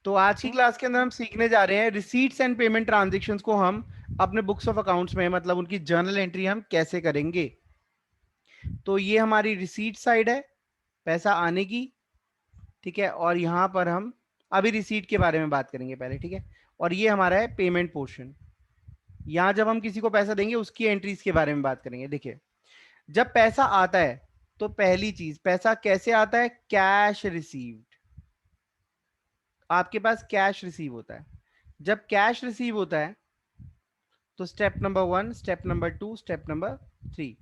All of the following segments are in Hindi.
तो आज की क्लास के अंदर हम सीखने जा रहे हैं रिसीट्स एंड पेमेंट ट्रांजैक्शंस को हम अपने बुक्स ऑफ अकाउंट्स में, मतलब उनकी जर्नल एंट्री हम कैसे करेंगे। तो ये हमारी रिसीट साइड है, पैसा आने की, ठीक है। और यहाँ पर हम अभी रिसीट के बारे में बात करेंगे पहले, ठीक है। और ये हमारा है पेमेंट पोर्शन। यहाँ जब हम किसी को पैसा देंगे उसकी एंट्रीज के बारे में बात करेंगे। देखिए, जब पैसा आता है तो पहली चीज, पैसा कैसे आता है? Cash received. आपके पास कैश रिसीव होता है। जब कैश रिसीव होता है तो step number 1, step number 2, step number 3।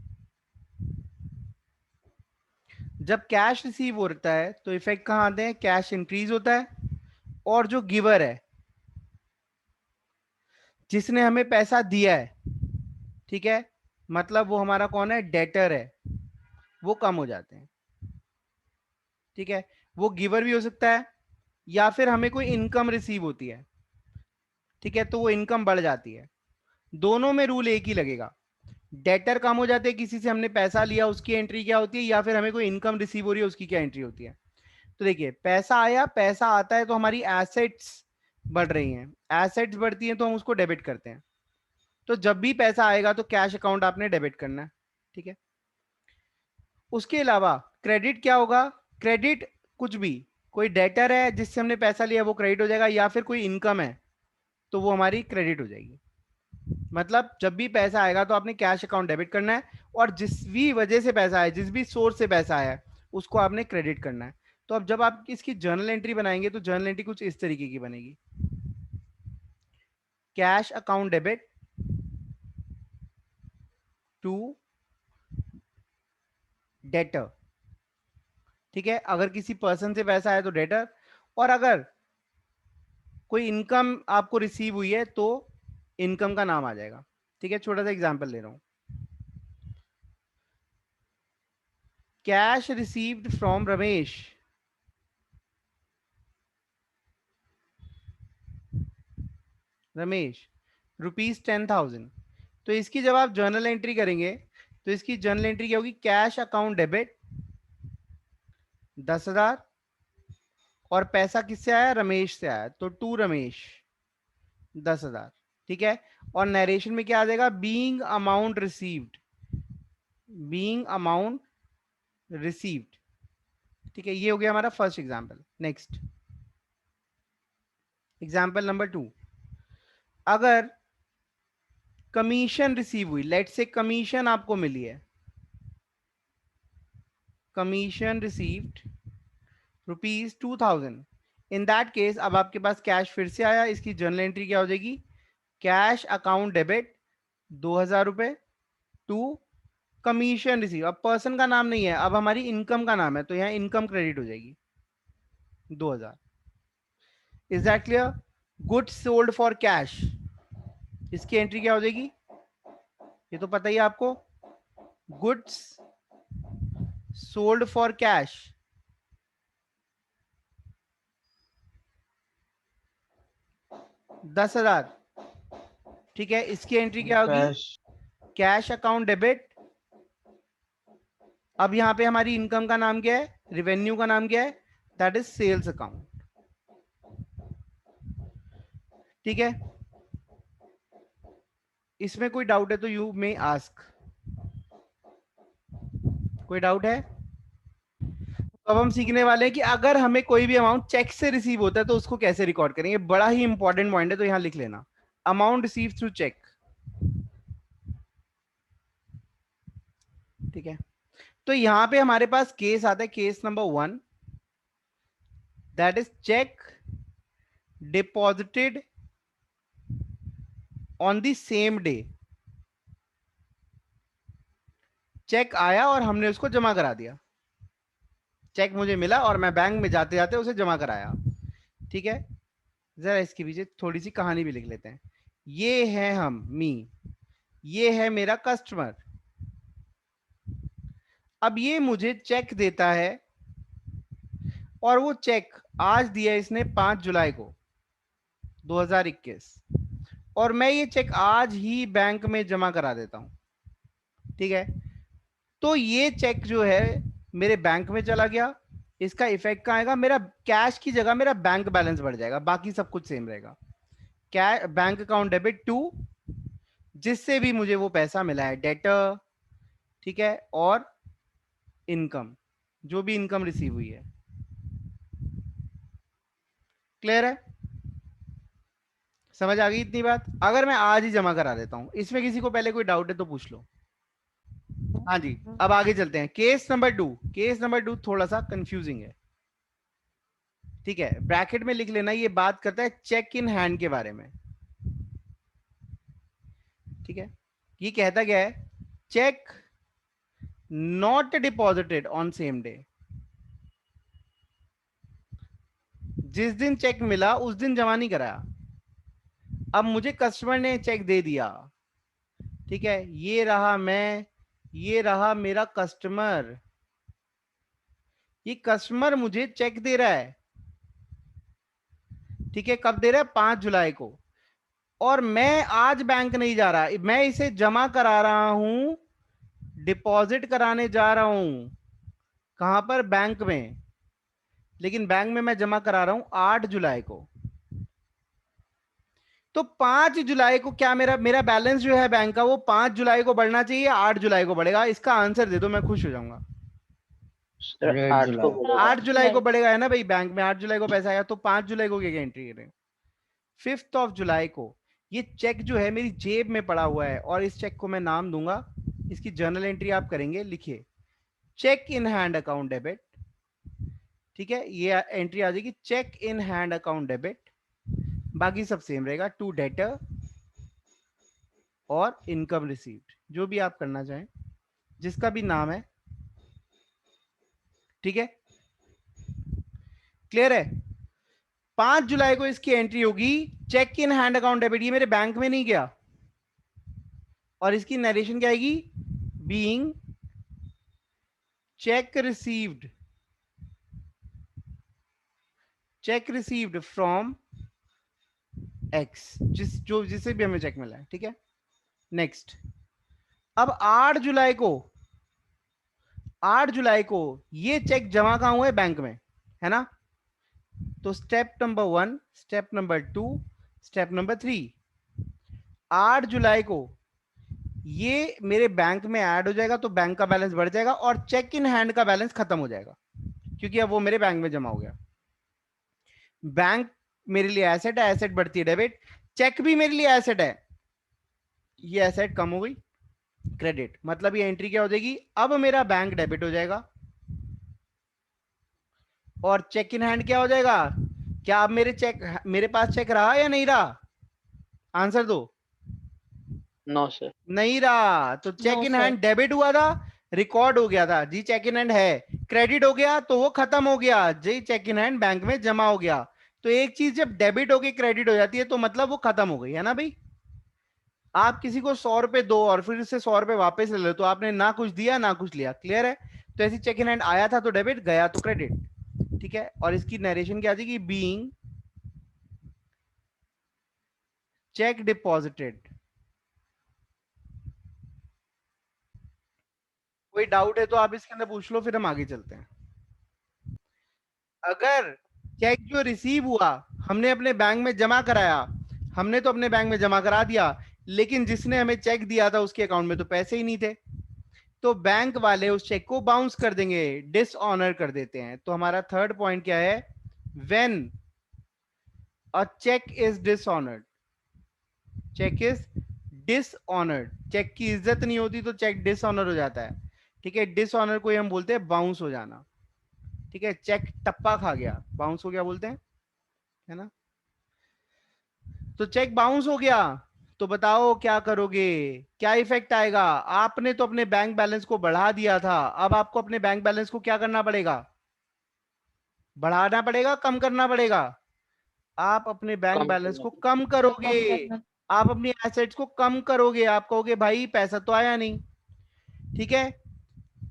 जब कैश रिसीव होता है तो इफेक्ट कहां आते हैं? कैश इंक्रीज होता है, और जो गिवर है, जिसने हमें पैसा दिया है, ठीक है, मतलब वो हमारा कौन है? डेटर है, वो कम हो जाते हैं, ठीक है। वो गिवर भी हो सकता है, या फिर हमें कोई इनकम रिसीव होती है, ठीक है, तो वो इनकम बढ़ जाती है। दोनों में रूल एक ही लगेगा। डेटर कम हो जाते हैं, किसी से हमने पैसा लिया उसकी एंट्री क्या होती है, या फिर हमें कोई इनकम रिसीव हो रही है उसकी क्या एंट्री होती है। तो देखिए, पैसा आया, पैसा आता है तो हमारी एसेट्स बढ़ रही हैं, एसेट्स बढ़ती हैं तो हम उसको डेबिट करते हैं। तो जब भी पैसा आएगा तो कैश अकाउंट आपने डेबिट करना है, ठीक है। उसके अलावा क्रेडिट क्या होगा? क्रेडिट कुछ भी, कोई डेटर है जिससे हमने पैसा लिया वो क्रेडिट हो जाएगा, या फिर कोई इनकम है तो वो हमारी क्रेडिट हो जाएगी। मतलब जब भी पैसा आएगा तो आपने कैश अकाउंट डेबिट करना है, और जिस भी वजह से पैसा आया, जिस भी सोर्स से पैसा आया, उसको आपने क्रेडिट करना है। तो अब जब आप इसकी जर्नल एंट्री बनाएंगे तो जर्नल एंट्री कुछ इस तरीके की बनेगी। Cash account debit to debtor, ठीक है। अगर किसी पर्सन से पैसा आया तो डेटर, और अगर कोई इनकम आपको रिसीव हुई है तो इनकम का नाम आ जाएगा, ठीक है। छोटा सा एग्जांपल ले रहा हूं। Cash received from Ramesh, Ramesh ₹10,000। तो इसकी जब आप जर्नल एंट्री करेंगे तो इसकी जर्नल एंट्री क्या होगी? कैश अकाउंट डेबिट 10,000, और पैसा किससे आया? रमेश से आया, तो टू रमेश 10,000, ठीक है। और नरेशन में क्या आ जाएगा? Being amount received, being amount received, ठीक है। ये हो गया हमारा first example. Next example number 2। अगर कमीशन रिसीव हुई, लेट से कमीशन आपको मिली है, commission received ₹2,000। In that case अब आपके पास कैश फिर से आया, इसकी जर्नल एंट्री क्या हो जाएगी? कैश अकाउंट डेबिट 2,000 रुपए टू कमीशन रिसीव। अब पर्सन का नाम नहीं है, अब हमारी इनकम का नाम है, तो यहाँ इनकम क्रेडिट हो जाएगी 2,000। Is that clear? Goods sold for cash, इसकी एंट्री क्या हो जाएगी? ये तो पता ही है आपको, गुड्स सोल्ड फॉर कैश 10,000, ठीक है। इसकी एंट्री क्या होगी? Cash cash account debit. अब यहां पे हमारी इनकम का नाम क्या है? रेवेन्यू का नाम क्या है? दैट इज सेल्स अकाउंट, ठीक है। इसमें कोई डाउट है तो यू मे आस्क। कोई डाउट है? तो अब हम सीखने वाले हैं कि अगर हमें कोई भी अमाउंट चेक से रिसीव होता है तो उसको कैसे रिकॉर्ड करेंगे। बड़ा ही इंपॉर्टेंट पॉइंट है, तो यहां लिख लेना, अमाउंट रिसीव थ्रू चेक, ठीक है। तो यहां पे हमारे पास केस आता है, case number 1, that is cheque deposited on the same day. Cheque आया और हमने उसको जमा करा दिया, चेक मुझे मिला और मैं बैंक में जाते जाते उसे जमा कराया, ठीक है। जरा इसके पीछे थोड़ी सी कहानी भी लिख लेते हैं। ये है हम, मी, ये है मेरा कस्टमर। अब ये मुझे चेक देता है, और वो चेक आज दिया इसने 5 जुलाई को 2021, और मैं ये चेक आज ही बैंक में जमा करा देता हूं, ठीक है। तो ये चेक जो है मेरे बैंक में चला गया, इसका इफेक्ट कहाँ आएगा, मेरा कैश की जगह मेरा बैंक बैलेंस बढ़ जाएगा, बाकी सब कुछ सेम रहेगा। क्या, बैंक अकाउंट डेबिट टू जिससे भी मुझे वो पैसा मिला है, डेटर, ठीक है, और इनकम, जो भी इनकम रिसीव हुई है। क्लियर है, समझ आ गई इतनी बात? अगर मैं आज ही जमा करा देता हूं, इसमें किसी को पहले कोई डाउट है तो पूछ लो। हाँ जी, अब आगे चलते हैं। केस नंबर 2, केस नंबर 2 थोड़ा सा कंफ्यूजिंग है, ठीक है, ब्रैकेट में लिख लेना, ये बात करता है चेक इन हैंड के बारे में, ठीक है। ये कहता क्या है, cheque not deposited on same day, जिस दिन चेक मिला उस दिन जमा नहीं कराया। अब मुझे कस्टमर ने चेक दे दिया, ठीक है, ये रहा मैं, ये रहा मेरा कस्टमर, ये कस्टमर मुझे चेक दे रहा है, ठीक है, कब दे रहा है, 5 जुलाई को, और मैं आज बैंक नहीं जा रहा, मैं इसे जमा करा रहा हूं, डिपॉजिट कराने जा रहा हूं, कहां पर, बैंक में, लेकिन बैंक में मैं जमा करा रहा हूं 8 जुलाई को। तो 5 जुलाई को क्या मेरा मेरा बैलेंस जो है बैंक का, वो 5 जुलाई को बढ़ना चाहिए, 8 जुलाई को बढ़ेगा? इसका आंसर दे दो, मैं खुश हो जाऊंगा। सर 8 8 को जुलाई। बोलेगा। 8 जुलाई को बढ़ेगा है ना भाई, बैंक में 8 जुलाई को पैसा आया, तो 5 जुलाई को क्या एंट्री करें, 5th ऑफ जुलाई को ये चेक जो है मेरी जेब में पड़ा हुआ है, और इस चेक को मैं नाम दूंगा, इसकी जर्नल एंट्री आप करेंगे, लिखिए cheque in hand account debit, ठीक है, ये एंट्री आ जाएगी cheque in hand account debit, बाकी सब सेम रहेगा, टू डेटर और इनकम रिसीव्ड, जो भी आप करना चाहें, जिसका भी नाम है, ठीक है, क्लियर है। 5 जुलाई को इसकी एंट्री होगी cheque in hand account debit, ये मेरे बैंक में नहीं गया, और इसकी नरेशन क्या आएगी, being check received, check received from x, जिसे भी हमें चेक मिला है, ठीक है। नेक्स्ट, अब 8 जुलाई को, 8 जुलाई को ये चेक जमा कहां हुआ है, बैंक में, है ना। तो step number 1, step number 2, step number 3, 8 जुलाई को ये मेरे बैंक में ऐड हो जाएगा, तो बैंक का बैलेंस बढ़ जाएगा, और चेक इन हैंड का बैलेंस खत्म हो जाएगा, क्योंकि अब वो मेरे बैंक में जमा हो गया। बैंक मेरे लिए एसेट है, एसेट बढ़ती है डेबिट, चेक भी मेरे लिए एसेट है, ये एसेट कम हो गई क्रेडिट, मतलब ये एंट्री क्या हो जाएगी, अब मेरा बैंक डेबिट हो जाएगा, और चेक इन हैंड क्या हो जाएगा, क्या अब मेरे पास चेक रहा या नहीं रहा, आंसर दो। No sir. नहीं रहा, तो चेक इन हैंड डेबिट हुआ था, रिकॉर्ड हो गया था जी, चेक इन हैंड है, क्रेडिट हो गया तो वो खत्म हो गया जी, चेक इन हैंड बैंक में जमा हो गया। तो एक चीज जब डेबिट होके क्रेडिट हो जाती है तो मतलब वो खत्म हो गई, है ना भाई। आप किसी को 100 रुपए दो और फिर उससे 100 रुपए वापस ले लो, तो आपने ना कुछ दिया ना कुछ लिया, क्लियर है। तो ऐसी चेक इन हैंड आया था तो डेबिट, गया तो क्रेडिट, ठीक है। और इसकी नरेशन क्या आ जाएगी, बीइंग चेक डिपॉजिटेड। कोई डाउट है तो आप इसके अंदर पूछ लो, फिर हम आगे चलते हैं। अगर चेक जो रिसीव हुआ हमने अपने बैंक में जमा कराया, हमने तो अपने बैंक में जमा करा दिया, लेकिन जिसने हमें चेक दिया था उसके अकाउंट में तो पैसे ही नहीं थे, तो बैंक वाले उस चेक को बाउंस कर देंगे, डिसऑनर कर देते हैं। तो हमारा थर्ड पॉइंट क्या है, when a cheque is dishonoured, cheque is dishonoured, cheque की इज्जत नहीं होती तो चेक डिसऑनर हो जाता है, ठीक है। डिसऑनर को हम बोलते हैं बाउंस हो जाना, ठीक है। चेक टप्पा खा गया, बाउंस हो गया बोलते हैं, है ना। तो चेक बाउंस हो गया, तो बताओ क्या करोगे, क्या इफेक्ट आएगा। आपने तो अपने बैंक बैलेंस को बढ़ा दिया था, अब आपको अपने बैंक बैलेंस को क्या करना पड़ेगा, बढ़ाना पड़ेगा, कम करना पड़ेगा। आप अपने बैंक कम बैलेंस करना को कम करोगे, करना। आप अपनी एसेट्स को कम करोगे, आप कहोगे भाई पैसा तो आया नहीं, ठीक है।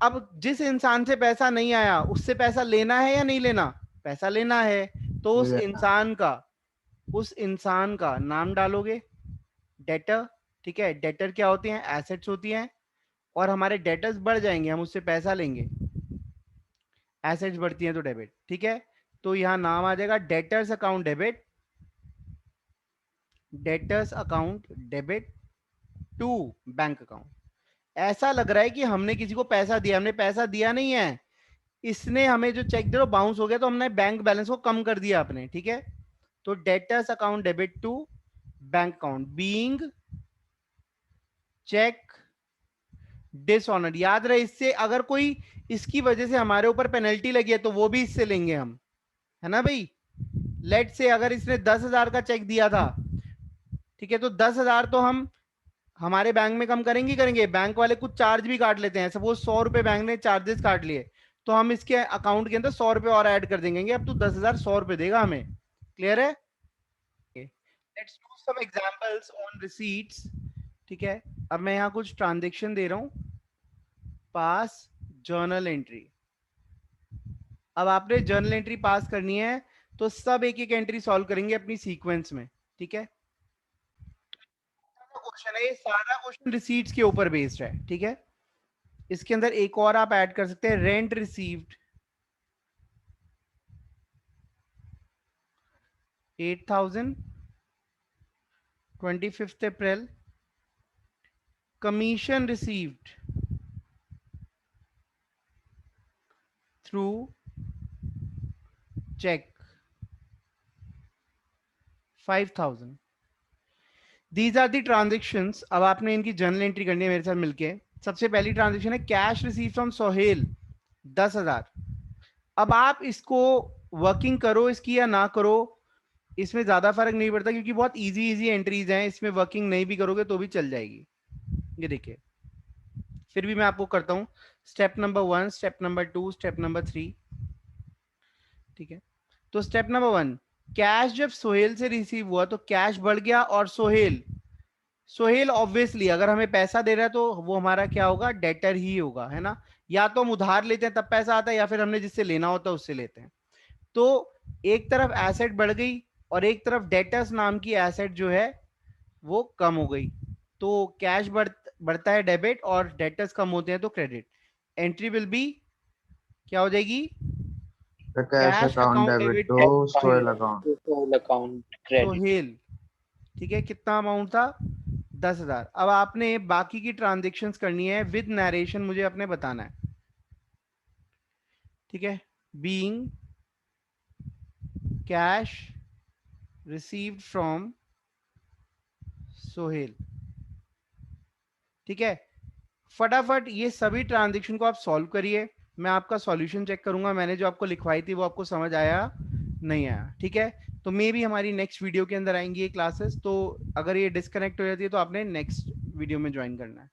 अब जिस इंसान से पैसा नहीं आया उससे पैसा लेना है या नहीं लेना, पैसा लेना है, तो उस इंसान का नाम डालोगे, डेटर, ठीक है। डेटर क्या होते हैं, एसेट्स होती हैं, और हमारे डेटर्स बढ़ जाएंगे, हम उससे पैसा लेंगे, एसेट्स बढ़ती हैं तो डेबिट, ठीक है। तो यहां नाम आ जाएगा debtors account debit, debtors account debit to bank account. ऐसा लग रहा है कि हमने किसी को पैसा दिया, हमने पैसा दिया नहीं है, इसने हमें जो चेक दिया बाउंस हो गया, तो हमने बैंक बैलेंस को कम कर दिया अपने, ठीक है। तो debtors account debit to bank account being cheque dishonoured. याद रहे, इससे अगर कोई इसकी वजह से हमारे ऊपर पेनल्टी लगी है तो वो भी इससे लेंगे हम, है ना भाई। लेट से अगर इसने 10,000 का चेक दिया था, ठीक है, तो 10,000 तो हम हमारे बैंक में कम करेंगे करेंगे, बैंक वाले कुछ चार्ज भी काट लेते हैं। सपोज 100 रुपए बैंक ने चार्जेस काट लिए, तो हम इसके अकाउंट के अंदर 100 रुपए और ऐड कर देंगे, अब तो 10,000 100 रुपए देगा हमें। क्लियर है? Let's do some examples on receipts, ठीक है। अब मैं यहाँ कुछ ट्रांजेक्शन दे रहा हूँ, पास जर्नल एंट्री। अब आपने जर्नल एंट्री पास करनी है, तो सब एक एक एंट्री सॉल्व करेंगे अपनी सीक्वेंस में, ठीक है। क्वेश्चन है, ये सारा क्वेश्चन रिसीट्स के ऊपर बेस्ड है, ठीक है। इसके अंदर एक और आप ऐड कर सकते हैं, rent received 8,000 25th April, commission received through cheque 5,000। These are the transactions. अब आपने इनकी जर्नल एंट्री करनी है मेरे साथ मिलके। सबसे पहली ट्रांजेक्शन है कैश रिसीव फ्रॉम सोहेल 10,000। अब आप इसको वर्किंग करो इसकी या ना करो, इसमें ज्यादा फर्क नहीं पड़ता, क्योंकि बहुत इजी इजी एंट्रीज हैं, इसमें वर्किंग नहीं भी करोगे तो भी चल जाएगी। ये देखिए, फिर भी मैं आपको करता हूं step number 1, step number 2, step number 3, ठीक है। तो स्टेप नंबर 1, कैश जब सोहेल से रिसीव हुआ तो कैश बढ़ गया, और सोहेल सोहेल ऑब्वियसली अगर हमें पैसा दे रहा है तो वो हमारा क्या होगा, डेटर ही होगा, है ना। या तो हम उधार लेते हैं तब पैसा आता है, या फिर हमने जिससे लेना होता है उससे लेते हैं। तो एक तरफ एसेट बढ़ गई और एक तरफ डेटर्स नाम की एसेट जो है वो कम हो गई। तो कैश बढ़ता है डेबिट, और डेटर्स कम होते हैं तो क्रेडिट। एंट्री विल बी क्या हो जाएगी, The cash cash account account debit debit to Sohail account. Sohail account credit. Sohail, ठीक है। कितना अमाउंट था, 10,000। अब आपने बाकी की ट्रांजेक्शन्स करनी है विद नरेशन, मुझे अपने बताना है, ठीक है। Being cash received from Sohail, ठीक है। फटाफट ये सभी ट्रांजेक्शन को आप सॉल्व करिए, मैं आपका सॉल्यूशन चेक करूंगा, मैंने जो आपको लिखवाई थी वो आपको समझ आया नहीं आया, ठीक है। तो मे भी हमारी नेक्स्ट वीडियो के अंदर आएंगी ये क्लासेस, तो अगर ये डिस्कनेक्ट हो जाती है तो आपने नेक्स्ट वीडियो में ज्वाइन करना है।